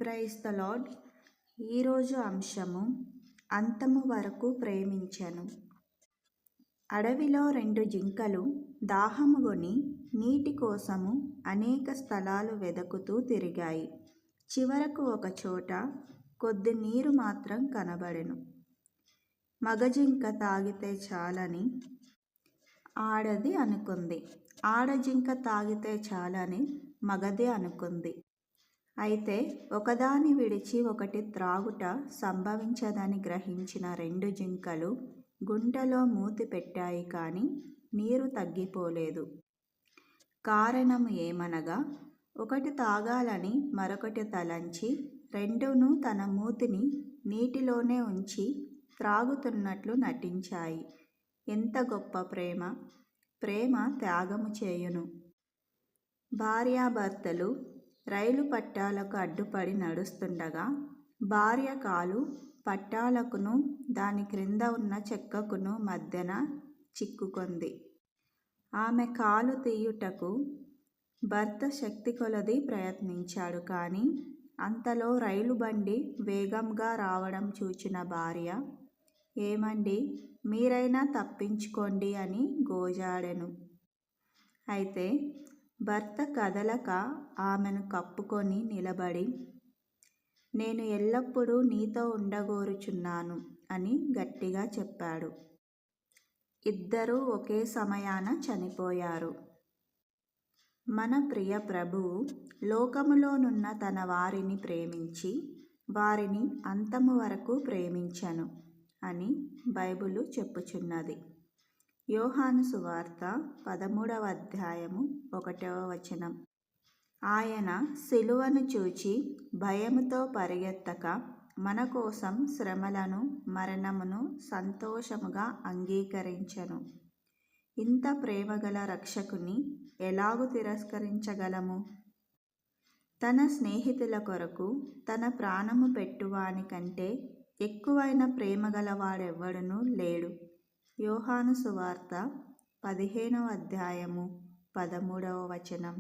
Praise the lord. ఈరోజు అంశము అంతము వరకు ప్రేమించెను. అడవిలో 2 జింకలు దాహముగొని నీటి కోసము అనేక స్థలాలు వెదకుతూ తిరిగాయి. చివరకు ఒకచోట కొద్ది నీరు మాత్రం కనబడెను. మగ జింక తాగితే చాలని ఆడది అనుకుంది. ఆడజింక తాగితే చాలని మగది అనుకుంది. అయితే ఒకదాని విడిచి ఒకటి త్రాగుట సంభవించదని గ్రహించిన 2 జింకలు గుంటలో మూతి పెట్టాయి కానీ నీరు తగ్గిపోలేదు. కారణం ఏమనగా ఒకటి తాగాలని మరొకటి తలంచి రెండూనూ తన మూతిని నీటిలోనే ఉంచి త్రాగుతున్నట్లు నటించాయి. ఎంత గొప్ప ప్రేమ! ప్రేమ త్యాగము చేయును. భార్యాభర్తలు రైలు పట్టాలకు అడ్డుపడి నడుస్తుండగా భార్య కాలు పట్టాలకును దాని క్రింద ఉన్న చెక్కకును మధ్యన చిక్కుకొంది. ఆమె కాలు తీయుటకు భర్త శక్తి కొలది ప్రయత్నించాడు కానీ అంతలో రైలు బండి వేగంగా రావడం చూచిన భార్య, "ఏమండి, మీరైనా తప్పించుకోండి" అని గోజాడెను. అయితే భర్త కదలక ఆమెను కప్పుకొని నిలబడి, "నేను ఎల్లప్పుడూ నీతో ఉండగోరుచున్నాను" అని గట్టిగా చెప్పాడు. ఇద్దరూ ఒకే సమయాన చనిపోయారు. మన ప్రియ ప్రభువు లోకములోనున్న తన వారిని ప్రేమించి వారిని అంతము వరకు ప్రేమించెను అని బైబిలు చెప్పుచున్నది. యోహాను సువార్త 13వ అధ్యాయము 1వ వచనం. ఆయన సిలువను చూచి భయముతో పరిగెత్తక మన కోసం శ్రమలను మరణమును సంతోషముగా అంగీకరించెను. ఇంత ప్రేమగల రక్షకుని ఎలాగు తిరస్కరించగలము? తన స్నేహితుల కొరకు తన ప్రాణము పెట్టువాని కంటే ఎక్కువైన ప్రేమగలవాడెవ్వడునూ లేడు. యోహాను సువార్త 15వ అధ్యాయము 13వ వచనం.